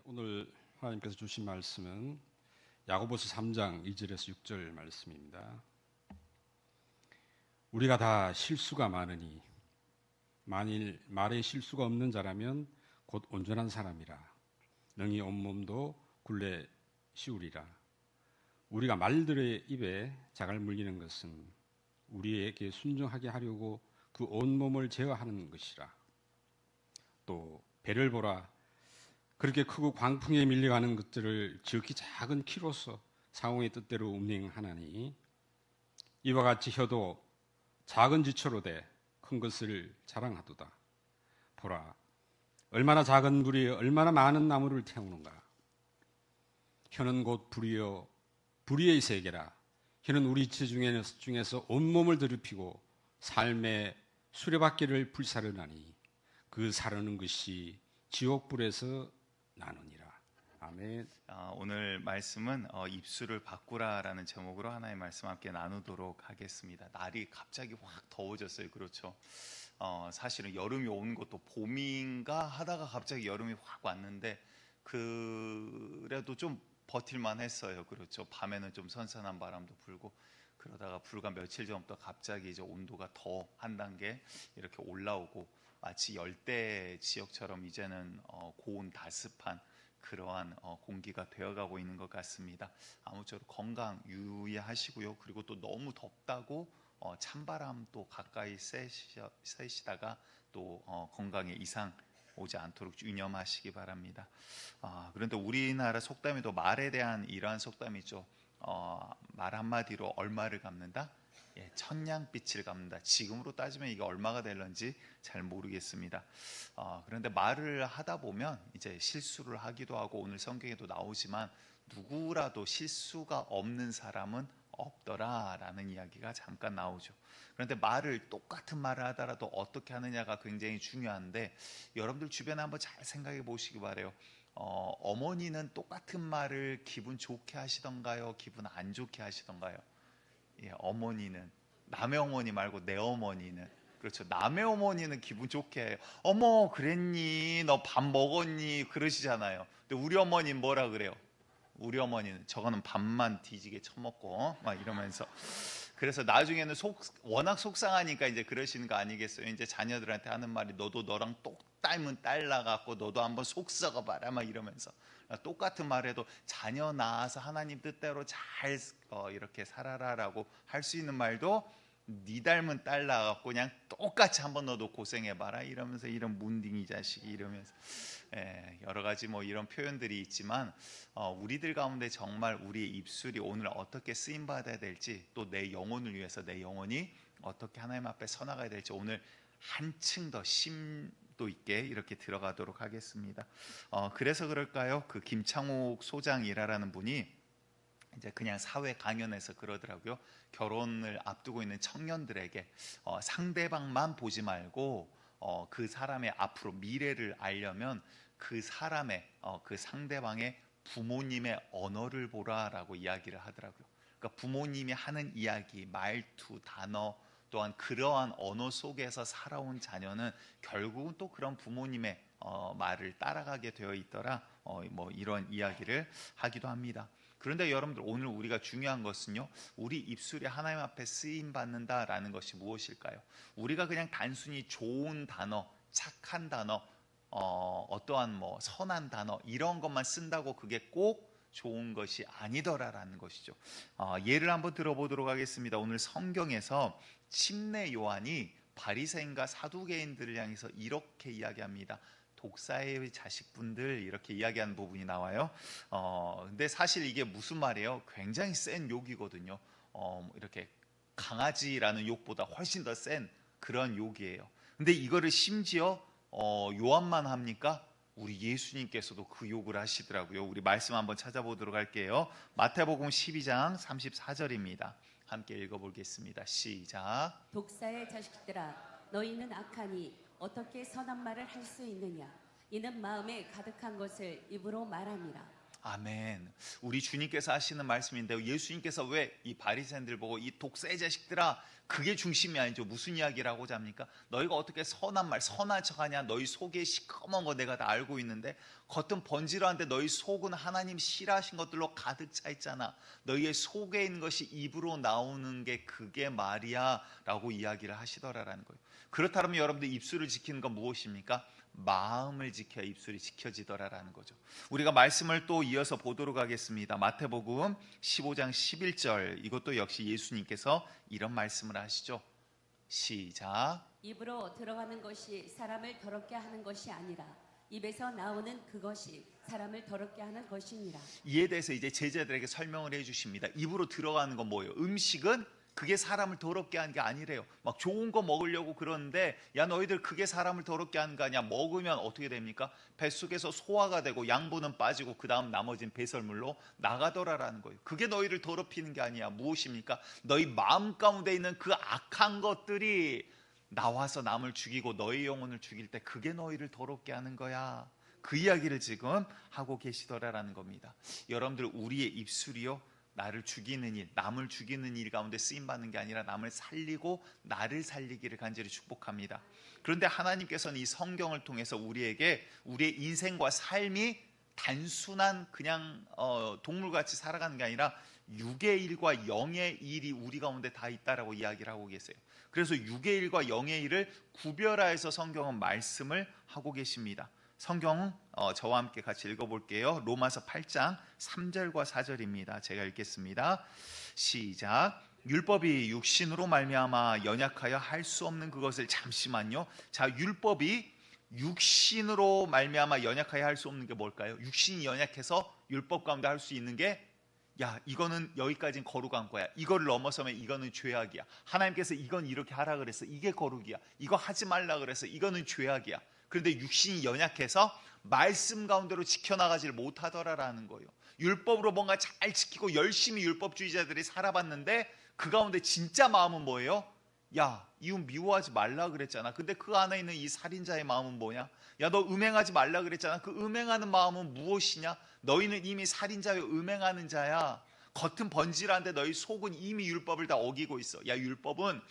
오늘 하나님께서 주신 말씀은 야고보서 3장 2절에서 6절 말씀입니다. 우리가 다 실수가 많으니 만일 말에 실수가 없는 자라면 곧 온전한 사람이라 능히 온몸도 굴레 씌우리라. 우리가 말들의 입에 자갈 물리는 것은 우리에게 순종하게 하려고 그 온몸을 제어하는 것이라. 또 배를 보라. 그렇게 크고 광풍에 밀려가는 것들을 지극히 작은 키로서 상홍의 뜻대로 운행하나니 이와 같이 혀도 작은 지초로 돼 큰 것을 자랑하도다. 보라, 얼마나 작은 불이 얼마나 많은 나무를 태우는가. 혀는 곧 불이요 불의의 세계라. 혀는 우리 체 중에서 온몸을 더럽히고 삶의 수레바퀴를 불사르나니 그 사르는 것이 지옥불에서 나누니라. 아멘. 오늘 말씀은 입술을 바꾸라라는 제목으로 하나의 말씀 함께 나누도록 하겠습니다. 날이 갑자기 확 더워졌어요. 그렇죠? 사실은 여름이 온 것도 봄인가 하다가 갑자기 여름이 확 왔는데 그래도 좀 버틸만 했어요. 그렇죠? 밤에는 좀 선선한 바람도 불고 그러다가 불과 며칠 전부터 갑자기 이제 온도가 더 한 단계 이렇게 올라오고 마치 열대 지역처럼 이제는 고온 다습한 그러한 공기가 되어가고 있는 것 같습니다. 아무쪼록 건강 유의하시고요. 그리고 또 너무 덥다고 찬바람도 가까이 쐬시다가 또 건강에 이상 오지 않도록 유념하시기 바랍니다. 그런데 우리나라 속담에도 말에 대한 이러한 속담이죠. 말 한마디로 얼마를 갚는다? 천냥빛을 갚는다. 지금으로 따지면 이게 얼마가 될런지 잘 모르겠습니다. 그런데 말을 하다 보면 이제 실수를 하기도 하고 오늘 성경에도 나오지만 누구라도 실수가 없는 사람은 없더라라는 이야기가 잠깐 나오죠. 그런데 똑같은 말을 하더라도 어떻게 하느냐가 굉장히 중요한데 여러분들 주변에 한번 잘 생각해 보시기 바래요. 어머니는 똑같은 말을 기분 좋게 하시던가요? 기분 안 좋게 하시던가요? 어머니는 남의 어머니 말고 내 어머니는 그렇죠. 남의 어머니는 기분 좋게 해요. 어머 그랬니? 너 밥 먹었니? 그러시잖아요. 근데 우리 어머니는 뭐라 그래요? 우리 어머니는 저거는 밥만 뒤지게 처먹고 막 이러면서 그래서 나중에는 워낙 속상하니까 이제 그러시는 거 아니겠어요? 이제 자녀들한테 하는 말이 너도 너랑 똑 닮은 딸 나갖고 너도 한번 속 썩어봐라 막 이러면서 똑같은 말해도 자녀 낳아서 하나님 뜻대로 잘 이렇게 살아라라고 할 수 있는 말도 네 닮은 딸 낳아갖고 그냥 똑같이 한번 너도 고생해봐라 이러면서 이런 문딩이 자식이 이러면서 여러 가지 뭐 이런 표현들이 있지만 우리들 가운데 정말 우리의 입술이 오늘 어떻게 쓰임 받아야 될지 또 내 영혼을 위해서 내 영혼이 어떻게 하나님 앞에 서나가야 될지 오늘 한층 더 심도 있게 이렇게 들어가도록 하겠습니다. 그래서 그럴까요? 그 김창욱 소장이라는 분이 이제 그냥 사회 강연에서 그러더라고요. 결혼을 앞두고 있는 청년들에게 상대방만 보지 말고 그 사람의 앞으로 미래를 알려면 그 사람의 그 상대방의 부모님의 언어를 보라라고 이야기를 하더라고요. 그러니까 부모님이 하는 이야기, 말투, 단어 또한 그러한 언어 속에서 살아온 자녀는 결국은 또 그런 부모님의 말을 따라가게 되어 있더라. 뭐 이런 이야기를 하기도 합니다. 그런데 여러분들 오늘 우리가 중요한 것은요. 우리 입술이 하나님 앞에 쓰임 받는다라는 것이 무엇일까요? 우리가 그냥 단순히 좋은 단어, 착한 단어, 어떠한 뭐 선한 단어 이런 것만 쓴다고 그게 꼭 좋은 것이 아니더라라는 것이죠. 예를 한번 들어보도록 하겠습니다. 오늘 성경에서 침례 요한이 바리새인과 사두개인들을 향해서 이렇게 이야기합니다. 독사의 자식분들 이렇게 이야기하는 부분이 나와요. 근데 사실 이게 무슨 말이에요? 굉장히 센 욕이거든요. 이렇게 강아지라는 욕보다 훨씬 더 센 그런 욕이에요. 근데 이거를 심지어 요한만 합니까? 우리 예수님께서도 그 욕을 하시더라고요. 우리 말씀 한번 찾아보도록 할게요. 마태복음 12장 34절입니다. 함께 읽어보겠습니다. 시작. 독사의 자식들아, 너희는 악하니 어떻게 선한 말을 할 수 있느냐? 이는 마음에 가득한 것을 입으로 말함이라. 아멘. 우리 주님께서 하시는 말씀인데요. 예수님께서 왜 이 바리새인들 보고 이 독사의 자식들아, 그게 중심이 아니죠. 무슨 이야기를 하고자 합니까? 너희가 어떻게 선한 말, 선한 척하냐? 너희 속에 시커먼 거 내가 다 알고 있는데 겉은 번지르한데 너희 속은 하나님 싫어하신 것들로 가득 차 있잖아. 너희의 속에 있는 것이 입으로 나오는 게 그게 말이야 라고 이야기를 하시더라라는 거예요. 그렇다면 여러분들 입술을 지키는 건 무엇입니까? 마음을 지켜야 입술이 지켜지더라라는 거죠. 우리가 말씀을 또 이어서 보도록 하겠습니다. 마태복음 15장 11절, 이것도 역시 예수님께서 이런 말씀을 하시죠. 시작. 입으로 들어가는 것이 사람을 더럽게 하는 것이 아니라 입에서 나오는 그것이 사람을 더럽게 하는 것이니라. 이에 대해서 이제 제자들에게 설명을 해주십니다. 입으로 들어가는 건 뭐예요? 음식은 그게 사람을 더럽게 하는 게 아니래요. 막 좋은 거 먹으려고 그러는데 야 너희들 그게 사람을 더럽게 하는 거 아니야? 먹으면 어떻게 됩니까? 뱃속에서 소화가 되고 양분은 빠지고 그 다음 나머지는 배설물로 나가더라라는 거예요. 그게 너희를 더럽히는 게 아니야. 무엇입니까? 너희 마음 가운데 있는 그 악한 것들이 나와서 남을 죽이고 너희 영혼을 죽일 때 그게 너희를 더럽게 하는 거야. 그 이야기를 지금 하고 계시더라라는 겁니다. 여러분들, 우리의 입술이요, 나를 죽이는 일, 남을 죽이는 일 가운데 쓰임받는 게 아니라 남을 살리고 나를 살리기를 간절히 축복합니다. 그런데 하나님께서는 이 성경을 통해서 우리에게 우리의 인생과 삶이 단순한 그냥 동물같이 살아가는 게 아니라 육의 일과 영의 일이 우리 가운데 다 있다라고 이야기를 하고 계세요. 그래서 육의 일과 영의 일을 구별하여서 성경은 말씀을 하고 계십니다. 성경 저와 함께 같이 읽어볼게요. 로마서 8장 3절과 4절입니다. 제가 읽겠습니다. 시작. 율법이 육신으로 말미암아 연약하여 할 수 없는 그것을, 잠시만요. 자, 율법이 육신으로 말미암아 연약하여 할 수 없는 게 뭘까요? 육신이 연약해서 율법 가운데 할 수 있는 게, 야 이거는 여기까지는 거룩한 거야, 이거를 넘어서면 이거는 죄악이야, 하나님께서 이건 이렇게 하라 그랬어, 이게 거룩이야, 이거 하지 말라 그랬어, 이거는 죄악이야. 그런데 육신이 연약해서 말씀 가운데로 지켜나가지를 못하더라라는 거예요. 율법으로 뭔가 잘 지키고 열심히 율법주의자들이 살아봤는데 그 가운데 진짜 마음은 뭐예요? 야 이웃 미워하지 말라 그랬잖아. 근데 그 안에 있는 이 살인자의 마음은 뭐냐? 야 너 음행하지 말라 그랬잖아. 그 음행하는 마음은 무엇이냐? 너희는 이미 살인자여 음행하는 자야. 겉은 번지르한데 너희 속은 이미 율법을 다 어기고 있어. 야 율법은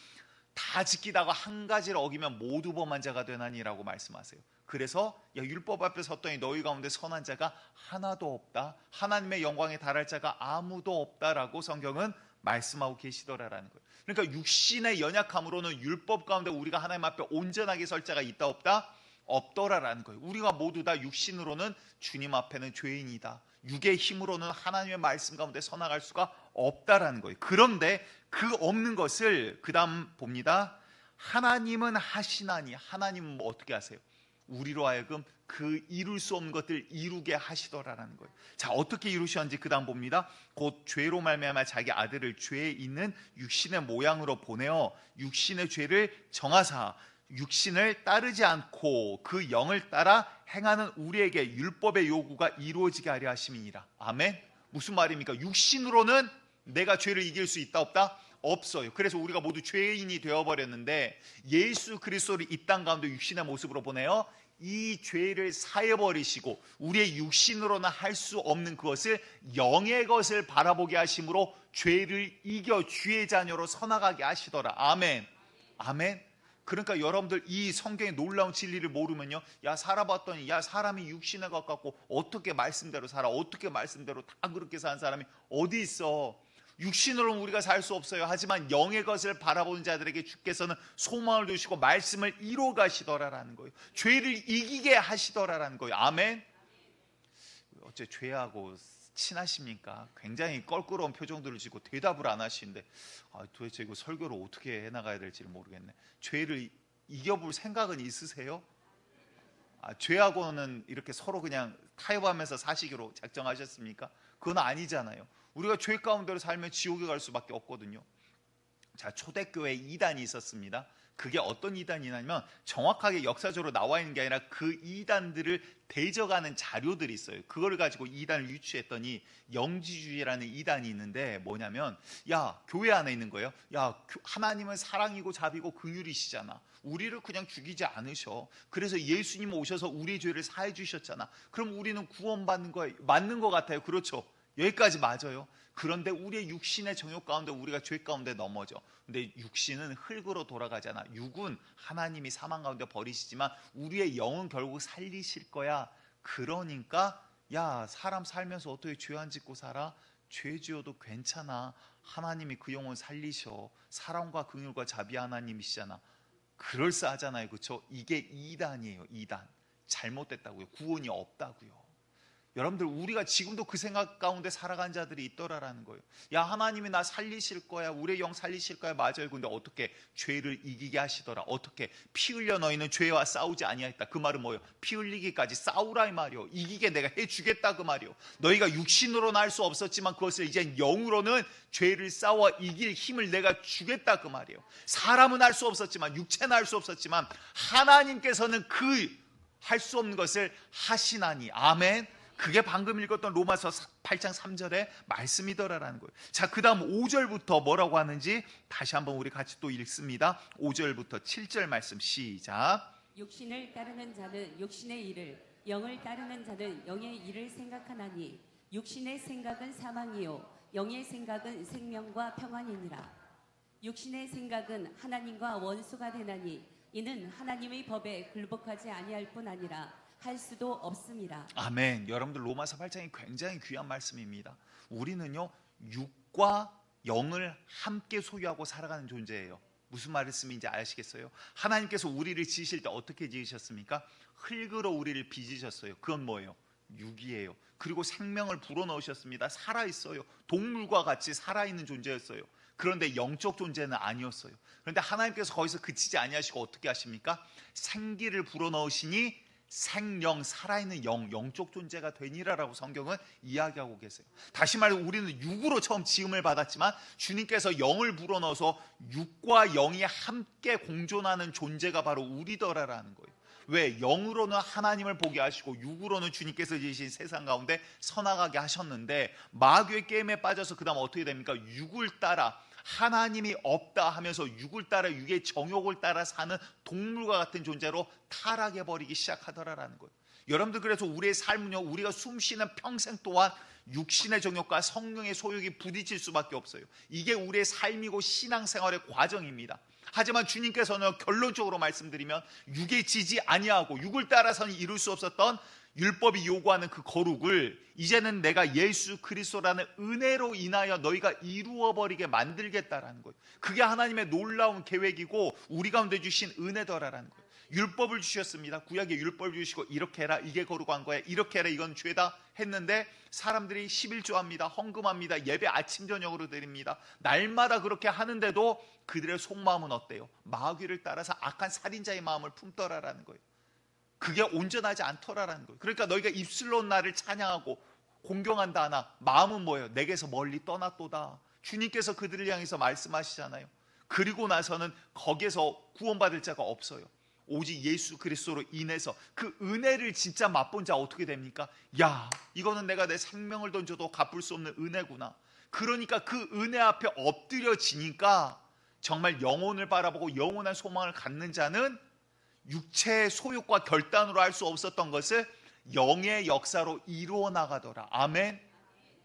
다 지키다가 한 가지를 어기면 모두 범한 자가 되나니라고 말씀하세요. 그래서 야 율법 앞에 섰더니 너희 가운데 선한 자가 하나도 없다, 하나님의 영광에 달할 자가 아무도 없다라고 성경은 말씀하고 계시더라라는 거예요. 그러니까 육신의 연약함으로는 율법 가운데 우리가 하나님 앞에 온전하게 설 자가 있다 없다? 없더라라는 거예요. 우리가 모두 다 육신으로는 주님 앞에는 죄인이다, 육의 힘으로는 하나님의 말씀 가운데 서나갈 수가 없다라는 거예요. 그런데 그 없는 것을 그 다음 봅니다. 하나님은 하시나니, 하나님은 뭐 어떻게 하세요? 우리로 하여금 그 이룰 수 없는 것들 이루게 하시더라라는 거예요. 자, 어떻게 이루셨는지 그 다음 봅니다. 곧 죄로 말미암아 자기 아들을 죄에 있는 육신의 모양으로 보내어 육신의 죄를 정하사 육신을 따르지 않고 그 영을 따라 행하는 우리에게 율법의 요구가 이루어지게 하려 하심이니라. 아멘. 무슨 말입니까? 육신으로는 내가 죄를 이길 수 있다 없다? 없어요. 그래서 우리가 모두 죄인이 되어버렸는데 예수 그리스도를 이 땅 가운데 육신의 모습으로 보내어 이 죄를 사해버리시고 우리의 육신으로는 할 수 없는 그것을 영의 것을 바라보게 하심으로 죄를 이겨 주의 자녀로 서나가게 하시더라. 아멘. 아멘. 그러니까 여러분들 이 성경의 놀라운 진리를 모르면요, 야 살아봤더니 야 사람이 육신에 가깝고 어떻게 말씀대로 살아, 어떻게 말씀대로 다 그렇게 사는 사람이 어디 있어. 육신으로는 우리가 살 수 없어요. 하지만 영의 것을 바라보는 자들에게 주께서는 소망을 주시고 말씀을 이루어 가시더라라는 거예요. 죄를 이기게 하시더라라는 거예요. 아멘. 어째 죄하고 친하십니까? 굉장히 껄끄러운 표정들을 지고 대답을 안 하시는데 도대체 이거 설교를 어떻게 해나가야 될지를 모르겠네. 죄를 이겨볼 생각은 있으세요? 죄하고는 이렇게 서로 그냥 타협하면서 사시기로 작정하셨습니까? 그건 아니잖아요. 우리가 죄 가운데로 살면 지옥에 갈 수밖에 없거든요. 자, 초대교회에 이단이 있었습니다. 그게 어떤 이단이냐면 정확하게 역사적으로 나와 있는 게 아니라 그 이단들을 대적하는 자료들이 있어요. 그걸 가지고 이단을 유추했더니 영지주의라는 이단이 있는데 뭐냐면, 야, 교회 안에 있는 거예요. 야, 하나님은 사랑이고 자비고 긍휼이시잖아. 우리를 그냥 죽이지 않으셔. 그래서 예수님 오셔서 우리의 죄를 사해 주셨잖아. 그럼 우리는 구원받는 거예요. 맞는 것 같아요. 그렇죠? 여기까지 맞아요. 그런데 우리의 육신의 정욕 가운데 우리가 죄 가운데 넘어져. 근데 육신은 흙으로 돌아가잖아. 육은 하나님이 사망 가운데 버리시지만 우리의 영은 결국 살리실 거야. 그러니까 야, 사람 살면서 어떻게 죄 안 짓고 살아? 죄 지어도 괜찮아. 하나님이 그 영혼 살리셔. 사랑과 긍휼과 자비 하나님이시잖아. 그럴싸하잖아요. 그렇죠? 이게 이단이에요. 이단. 잘못됐다고요. 구원이 없다고요. 여러분들, 우리가 지금도 그 생각 가운데 살아간 자들이 있더라라는 거예요. 야, 하나님이 나 살리실 거야. 우리의 영 살리실 거야. 맞아요. 근데 어떻게 죄를 이기게 하시더라. 어떻게 피 흘려 너희는 죄와 싸우지 아니하였다. 그 말은 뭐예요? 피 흘리기까지 싸우라 이 말이요. 이기게 내가 해주겠다 그 말이요. 너희가 육신으로는 할 수 없었지만 그것을 이제 영으로는 죄를 싸워 이길 힘을 내가 주겠다 그 말이에요. 사람은 할 수 없었지만, 육체는 할 수 없었지만 하나님께서는 그 할 수 없는 것을 하시나니. 아멘. 그게 방금 읽었던 로마서 8장 3절의 말씀이더라라는 거예요. 자, 그 다음 5절부터 뭐라고 하는지 다시 한번 우리 같이 또 읽습니다. 5절부터 7절 말씀 시작. 육신을 따르는 자는 육신의 일을, 영을 따르는 자는 영의 일을 생각하나니 육신의 생각은 사망이요 영의 생각은 생명과 평안이니라. 육신의 생각은 하나님과 원수가 되나니 이는 하나님의 법에 굴복하지 아니할 뿐 아니라 할 수도 없습니다. 아멘. 여러분들, 로마서 8장이 굉장히 귀한 말씀입니다. 우리는요, 육과 영을 함께 소유하고 살아가는 존재예요. 무슨 말씀인지 아시겠어요? 하나님께서 우리를 지으실 때 어떻게 지으셨습니까? 흙으로 우리를 빚으셨어요. 그건 뭐예요? 육이에요. 그리고 생명을 불어넣으셨습니다. 살아있어요. 동물과 같이 살아있는 존재였어요. 그런데 영적 존재는 아니었어요. 그런데 하나님께서 거기서 그치지 아니하시고 어떻게 하십니까? 생기를 불어넣으시니 생령, 살아있는 영적 존재가 되니라라고 성경은 이야기하고 계세요. 다시 말해 우리는 육으로 처음 지음을 받았지만 주님께서 영을 불어넣어서 육과 영이 함께 공존하는 존재가 바로 우리더라라는 거예요. 왜? 영으로는 하나님을 보게 하시고 육으로는 주님께서 지으신 세상 가운데 서나가게 하셨는데, 마귀의 게임에 빠져서 그 다음 어떻게 됩니까? 육을 따라, 하나님이 없다 하면서 육을 따라, 육의 정욕을 따라 사는 동물과 같은 존재로 타락해버리기 시작하더라라는 거예요. 여러분들, 그래서 우리의 삶은요, 우리가 숨쉬는 평생 동안 육신의 정욕과 성령의 소욕이 부딪힐 수밖에 없어요. 이게 우리의 삶이고 신앙생활의 과정입니다. 하지만 주님께서는 결론적으로 말씀드리면 육에 지지 아니하고 육을 따라서는 이룰 수 없었던 율법이 요구하는 그 거룩을 이제는 내가 예수 그리스도라는 은혜로 인하여 너희가 이루어버리게 만들겠다라는 거예요. 그게 하나님의 놀라운 계획이고 우리 가운데 주신 은혜더라라는 거예요. 율법을 주셨습니다. 구약에 율법을 주시고 이렇게 해라, 이게 거룩한 거야, 이렇게 해라, 이건 죄다 했는데 사람들이 11조합니다. 헌금합니다. 예배 아침 저녁으로 드립니다. 날마다 그렇게 하는데도 그들의 속마음은 어때요? 마귀를 따라서 악한 살인자의 마음을 품더라라는 거예요. 그게 온전하지 않더라라는 거예요. 그러니까 너희가 입술로 나를 찬양하고 공경한다 하나 마음은 뭐예요? 내게서 멀리 떠났도다. 주님께서 그들을 향해서 말씀하시잖아요. 그리고 나서는 거기에서 구원받을 자가 없어요. 오직 예수 그리스도로 인해서 그 은혜를 진짜 맛본 자 어떻게 됩니까? 야, 이거는 내가 내 생명을 던져도 갚을 수 없는 은혜구나. 그러니까 그 은혜 앞에 엎드려지니까 정말 영혼을 바라보고 영원한 소망을 갖는 자는 육체의 소욕과 결단으로 할 수 없었던 것을 영의 역사로 이루어 나가더라. 아멘.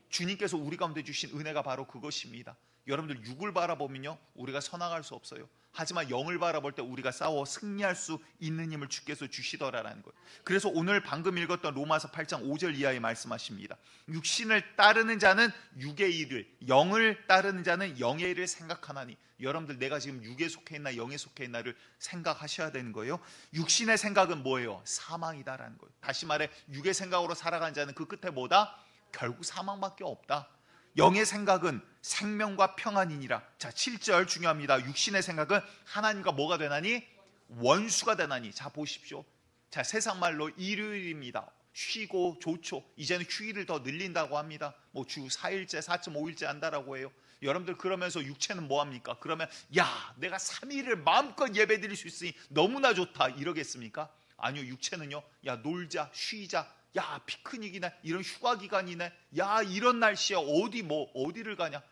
주님께서 우리 가운데 주신 은혜가 바로 그것입니다. 여러분들, 육을 바라보면요 우리가 선악할 수 없어요. 하지만 영을 바라볼 때 우리가 싸워 승리할 수 있는 힘을 주께서 주시더라라는 거예요. 그래서 오늘 방금 읽었던 로마서 8장 5절 이하에 말씀하십니다. 육신을 따르는 자는 육의 일을, 영을 따르는 자는 영의 일을 생각하나니. 여러분들, 내가 지금 육에 속해 있나 영에 속해 있나를 생각하셔야 되는 거예요. 육신의 생각은 뭐예요? 사망이다라는 거예요. 다시 말해 육의 생각으로 살아가는 자는 그 끝에 뭐다? 결국 사망밖에 없다. 영의 생각은 생명과 평안이니라. 자, 7절 중요합니다. 육신의 생각은 하나님과 뭐가 되나니? 원수가 되나니. 자, 보십시오. 자, 세상 말로 일요일입니다. 쉬고 좋죠. 이제는 휴일을 더 늘린다고 합니다. 뭐 주 4일째 4.5일째 한다라고 해요. 여러분들 그러면서 육체는 뭐합니까? 그러면 야 내가 3일을 마음껏 예배 드릴 수 있으니 너무나 좋다 이러겠습니까? 아니요. 육체는요, 야 놀자 쉬자, 야 피크닉이네, 이런 휴가 기간이네, 야 이런 날씨야 어디를 가냐.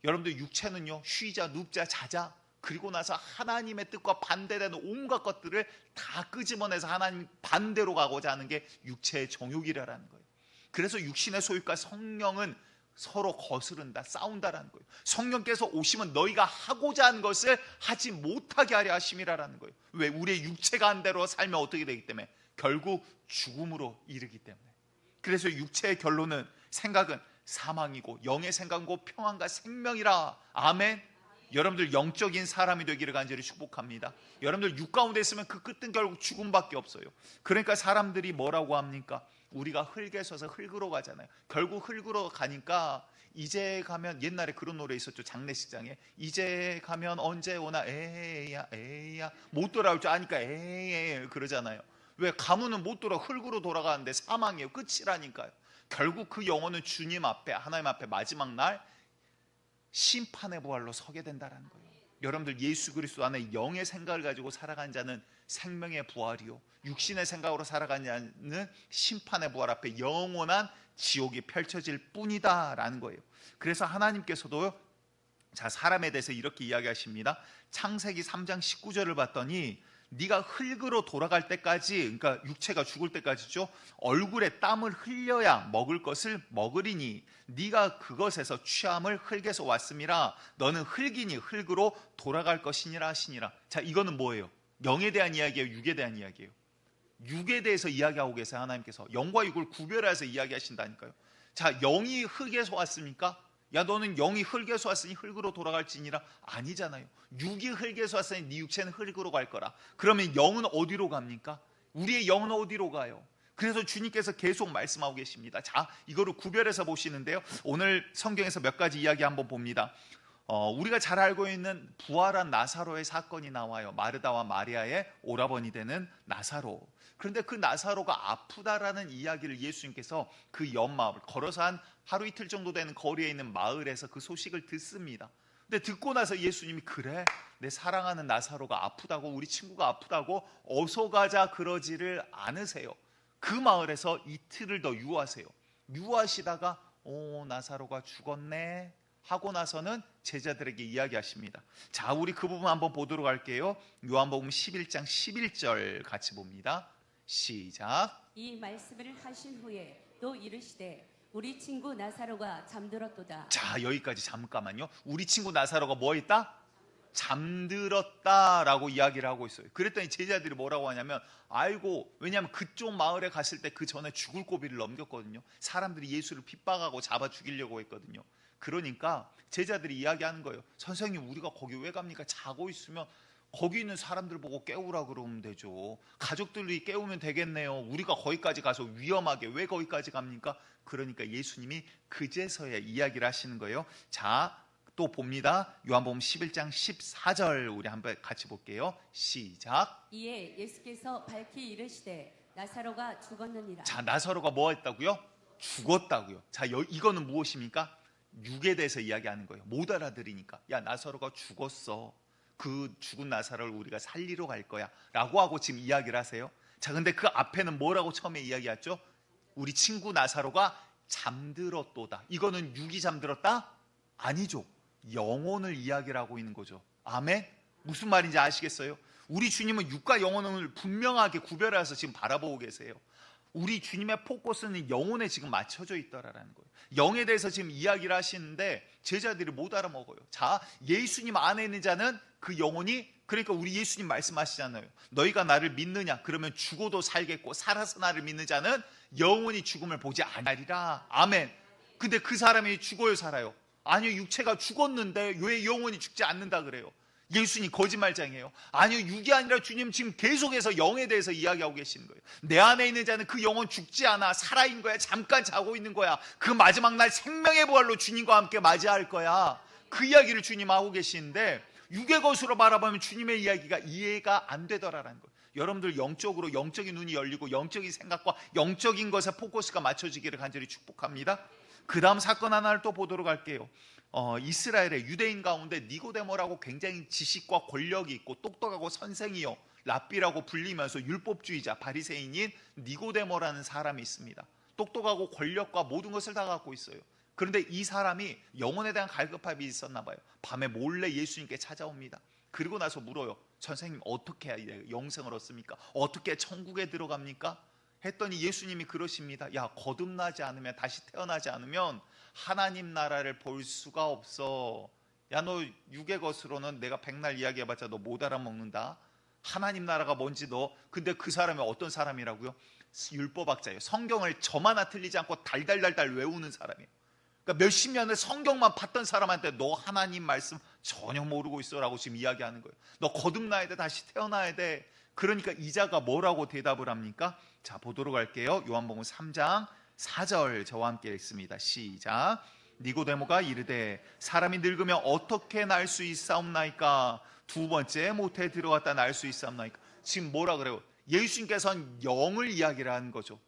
여러분들 육체는요, 쉬자 눕자 자자, 그리고 나서 하나님의 뜻과 반대되는 온갖 것들을 다 끄집어내서 하나님 반대로 가고자 하는 게 육체의 정욕이라는 거예요. 그래서 육신의 소유과 성령은 서로 거스른다, 싸운다라는 거예요. 성령께서 오시면 너희가 하고자 하는 것을 하지 못하게 하려 하심이라는 거예요. 왜? 우리의 육체가 한 대로 살면 어떻게 되기 때문에? 결국 죽음으로 이르기 때문에. 그래서 육체의 결론은, 생각은 사망이고 영의 생각은 평안과 생명이라. 아멘. 여러분들 영적인 사람이 되기를 간절히 축복합니다. 여러분들 육 가운데 있으면 그 끝은 결국 죽음밖에 없어요. 그러니까 사람들이 뭐라고 합니까? 우리가 흙에 서서 흙으로 가잖아요. 결국 흙으로 가니까 이제 가면, 옛날에 그런 노래 있었죠. 장례식장에 이제 가면 언제 오나 에야 못 돌아올 줄 아니까 에야 그러잖아요. 왜? 가문은 못 돌아 흙으로 돌아가는데 사망이에요. 끝이라니까요. 결국 그 영혼은 주님 앞에, 하나님 앞에 마지막 날 심판의 부활로 서게 된다는 거예요. 여러분들 예수 그리스도 안에 영의 생각을 가지고 살아간 자는 생명의 부활이요, 육신의 생각으로 살아간 자는 심판의 부활 앞에 영원한 지옥이 펼쳐질 뿐이다 라는 거예요. 그래서 하나님께서도 자 사람에 대해서 이렇게 이야기하십니다. 창세기 3장 19절을 봤더니 네가 흙으로 돌아갈 때까지, 그러니까 육체가 죽을 때까지죠, 얼굴에 땀을 흘려야 먹을 것을 먹으리니 네가 그것에서 취함을 흙에서 왔음이라. 너는 흙이니 흙으로 돌아갈 것이니라 하시니라. 자 이거는 뭐예요? 영에 대한 이야기예요, 육에 대한 이야기예요? 육에 대해서 이야기하고 계세요. 하나님께서 영과 육을 구별해서 이야기하신다니까요. 자 영이 흙에서 왔습니까? 야 너는 영이 흙에서 왔으니 흙으로 돌아갈지니라. 아니잖아요. 육이 흙에서 왔으니 네 육체는 흙으로 갈 거라. 그러면 영은 어디로 갑니까? 우리의 영은 어디로 가요? 그래서 주님께서 계속 말씀하고 계십니다. 자 이거를 구별해서 보시는데요, 오늘 성경에서 몇 가지 이야기 한번 봅니다. 우리가 잘 알고 있는 부활한 나사로의 사건이 나와요. 마르다와 마리아의 오라버니 되는 나사로. 그런데 그 나사로가 아프다라는 이야기를 예수님께서 그 옆 마을, 걸어서 한 하루 이틀 정도 되는 거리에 있는 마을에서 그 소식을 듣습니다. 근데 듣고 나서 예수님이, 그래 내 사랑하는 나사로가 아프다고, 우리 친구가 아프다고 어서 가자 그러지를 않으세요. 그 마을에서 이틀을 더 유하세요. 유하시다가 나사로가 죽었네 하고 나서는 제자들에게 이야기하십니다. 자 우리 그 부분 한번 보도록 할게요. 요한복음 11장 11절 같이 봅니다. 시작. 이 말씀을 하신 후에 또 이르시되 우리 친구 나사로가 잠들었도다. 자 여기까지 잠깐만요. 우리 친구 나사로가 뭐 했다? 잠들었다라고 이야기를 하고 있어요. 그랬더니 제자들이 뭐라고 하냐면, 아이고, 왜냐하면 그쪽 마을에 갔을 때 그 전에 죽을 고비를 넘겼거든요. 사람들이 예수를 핍박하고 잡아 죽이려고 했거든요. 그러니까 제자들이 이야기하는 거예요. 선생님 우리가 거기 왜 갑니까? 자고 있으면 거기 있는 사람들 보고 깨우라 그러면 되죠. 가족들이 깨우면 되겠네요. 우리가 거기까지 가서 위험하게 왜 거기까지 갑니까? 그러니까 예수님이 그제서야 이야기를 하시는 거예요. 자 또 봅니다. 요한복음 11장 14절 우리 한번 같이 볼게요. 시작. 이에 예수께서 밝히 이르시되 나사로가 죽었느니라. 자 나사로가 뭐 했다고요? 죽었다고요. 자 이거는 무엇입니까? 육에 대해서 이야기하는 거예요. 못 알아들으니까. 야 나사로가 죽었어. 그 죽은 나사로를 우리가 살리러 갈 거야 라고 하고 지금 이야기를 하세요. 자 근데 그 앞에는 뭐라고 처음에 이야기했죠? 우리 친구 나사로가 잠들었도다. 이거는 육이 잠들었다? 아니죠. 영혼을 이야기를 하고 있는 거죠. 아멘? 무슨 말인지 아시겠어요? 우리 주님은 육과 영혼을 분명하게 구별해서 지금 바라보고 계세요. 우리 주님의 포커스는 영혼에 지금 맞춰져 있다라는 거예요. 영에 대해서 지금 이야기를 하시는데 제자들이 못 알아먹어요. 자, 예수님 안에 있는 자는 그 영혼이, 그러니까 우리 예수님 말씀하시잖아요. 너희가 나를 믿느냐? 그러면 죽어도 살겠고 살아서 나를 믿는 자는 영원히 죽음을 보지 아니하리라. 아멘. 근데 그 사람이 죽어요, 살아요? 아니요, 육체가 죽었는데 왜 영원히 죽지 않는다 그래요? 예수님 거짓말장이에요. 아니요, 육이 아니라 주님 지금 계속해서 영에 대해서 이야기하고 계시는 거예요. 내 안에 있는 자는 그 영혼 죽지 않아. 살아있는 거야. 잠깐 자고 있는 거야. 그 마지막 날 생명의 부활로 주님과 함께 맞이할 거야. 그 이야기를 주님 하고 계시는데 육의 것으로 바라보면 주님의 이야기가 이해가 안 되더라라는 거예요. 여러분들 영적으로 영적인 눈이 열리고 영적인 생각과 영적인 것에 포커스가 맞춰지기를 간절히 축복합니다. 그 다음 사건 하나를 또 보도록 할게요. 이스라엘의 유대인 가운데 니고데모라고 굉장히 지식과 권력이 있고 똑똑하고 선생이요 랍비라고 불리면서 율법주의자 바리새인인 니고데모라는 사람이 있습니다. 똑똑하고 권력과 모든 것을 다 갖고 있어요. 그런데 이 사람이 영혼에 대한 갈급함이 있었나 봐요. 밤에 몰래 예수님께 찾아옵니다. 그리고 나서 물어요. 선생님, 어떻게 해야 영생을 얻습니까? 어떻게 천국에 들어갑니까? 했더니 예수님이 그러십니다. 야, 거듭나지 않으면, 다시 태어나지 않으면 하나님 나라를 볼 수가 없어. 야, 너 육의 것으로는 내가 백날 이야기해봤자 너 못 알아먹는다. 하나님 나라가 뭔지 너. 근데 그 사람이 어떤 사람이라고요? 율법학자예요. 성경을 점 하나 틀리지 않고 달달달달 외우는 사람이에요. 그러니까 몇십 년을 성경만 봤던 사람한테 너 하나님 말씀 전혀 모르고 있어라고 지금 이야기하는 거예요. 너 거듭나야 돼, 다시 태어나야 돼. 그러니까 이자가 뭐라고 대답을 합니까? 자, 보도록 할게요. 요한복음 3장 4절 저와 함께 읽습니다. 시작. 니고데모가 이르되 사람이 늙으면 어떻게 날 수 있사옵나이까? 두 번째 모태에 들어갔다 날 수 있사옵나이까? 지금 뭐라 그래요? 예수님께서는 영을 이야기를 하는 거죠.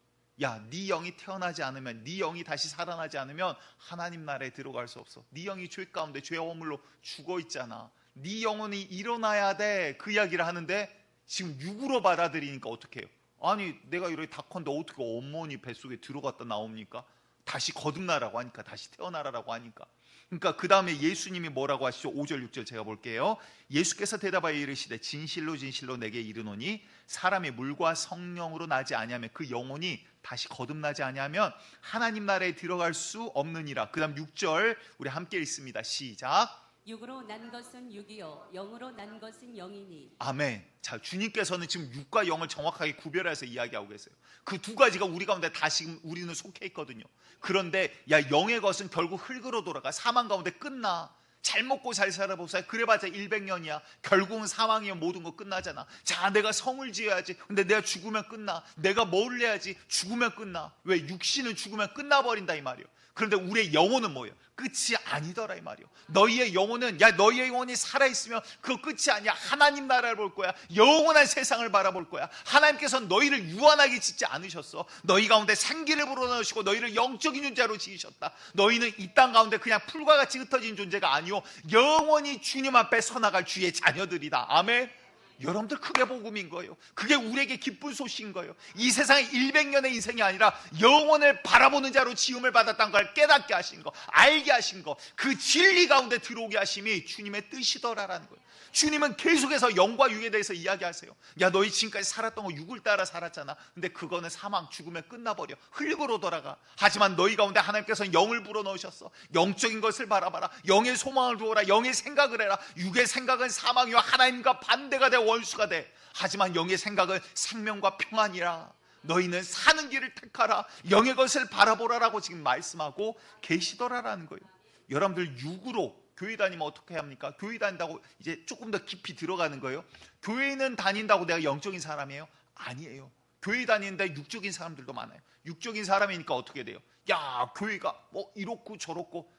야, 네 영이 태어나지 않으면, 네 영이 다시 살아나지 않으면 하나님 나라에 들어갈 수 없어. 네 영이 죄 가운데 죄 허물로 죽어 있잖아. 네 영혼이 일어나야 돼. 그 이야기를 하는데 지금 육으로 받아들이니까 어떻게 해요? 아니, 내가 이렇게 다 컸는데 어떻게 어머니 뱃속에 들어갔다 나옵니까? 다시 거듭나라고 하니까, 다시 태어나라고 하니까. 그러니까 그 다음에 예수님이 뭐라고 하시죠? 5절 6절 제가 볼게요. 예수께서 대답하여 이르시되 진실로 진실로 내게 이르노니 사람이 물과 성령으로 나지 아니하면, 그 영혼이 다시 거듭나지 아니하면 하나님 나라에 들어갈 수 없느니라. 그 다음 6절 우리 함께 읽습니다. 시작. 육으로 난 것은 육이요 영으로 난 것은 영이니. 아멘. 자, 주님께서는 지금 육과 영을 정확하게 구별해서 이야기하고 계세요. 그 두 가지가 우리 가운데 다 지금 우리는 속해 있거든요. 그런데 야, 영의 것은 결국 흙으로 돌아가 사망 가운데 끝나. 잘 먹고 잘 살아보세요. 그래봤자 100년이야. 결국은 사망이면 모든 거 끝나잖아. 자, 내가 성을 지어야지. 근데 내가 죽으면 끝나. 내가 뭘 해야지. 죽으면 끝나. 왜? 육신은 죽으면 끝나버린다 이 말이에요. 그런데 우리의 영혼은 뭐예요? 끝이 아니더라 이 말이에요. 너희의 영혼은, 야, 너희의 영혼이 살아있으면 그거 끝이 아니야. 하나님 나라를 볼 거야. 영원한 세상을 바라볼 거야. 하나님께서는 너희를 유한하게 짓지 않으셨어. 너희 가운데 생기를 불어넣으시고 너희를 영적인 존재로 지으셨다. 너희는 이 땅 가운데 그냥 풀과 같이 흩어진 존재가 아니오, 영원히 주님 앞에 서나갈 주의 자녀들이다. 아멘. 여러분들, 그게 복음인 거예요. 그게 우리에게 기쁜 소식인 거예요. 이 세상의 100년의 인생이 아니라 영원을 바라보는 자로 지음을 받았다는 걸 깨닫게 하신 거, 알게 하신 거, 그 진리 가운데 들어오게 하심이 주님의 뜻이더라라는 거예요. 주님은 계속해서 영과 육에 대해서 이야기하세요. 야, 너희 지금까지 살았던 거 육을 따라 살았잖아. 근데 그거는 사망, 죽으면 끝나버려. 흙으로 돌아가. 하지만 너희 가운데 하나님께서는 영을 불어넣으셨어. 영적인 것을 바라봐라. 영의 소망을 두어라. 영의 생각을 해라. 육의 생각은 사망이요 하나님과 반대가 돼, 원수가 돼. 하지만 영의 생각은 생명과 평안이라. 너희는 사는 길을 택하라. 영의 것을 바라보라라고 지금 말씀하고 계시더라라는 거예요. 여러분들, 육으로 교회 다니면 어떻게 합니까? 교회 다닌다고 이제 조금 더 깊이 들어가는 거예요. 교회는 다닌다고 내가 영적인 사람이에요? 아니에요. 교회 다니는데 육적인 사람들도 많아요. 육적인 사람이니까 어떻게 돼요? 야, 교회가 뭐 이렇고 저렇고.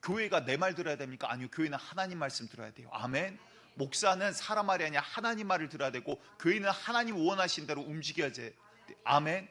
교회가 내 말 들어야 됩니까? 아니요, 교회는 하나님 말씀 들어야 돼요. 아멘. 목사는 사람 말이 아니라 하나님 말을 들어야 되고, 교회는 하나님 원하신 대로 움직여야 돼. 아멘.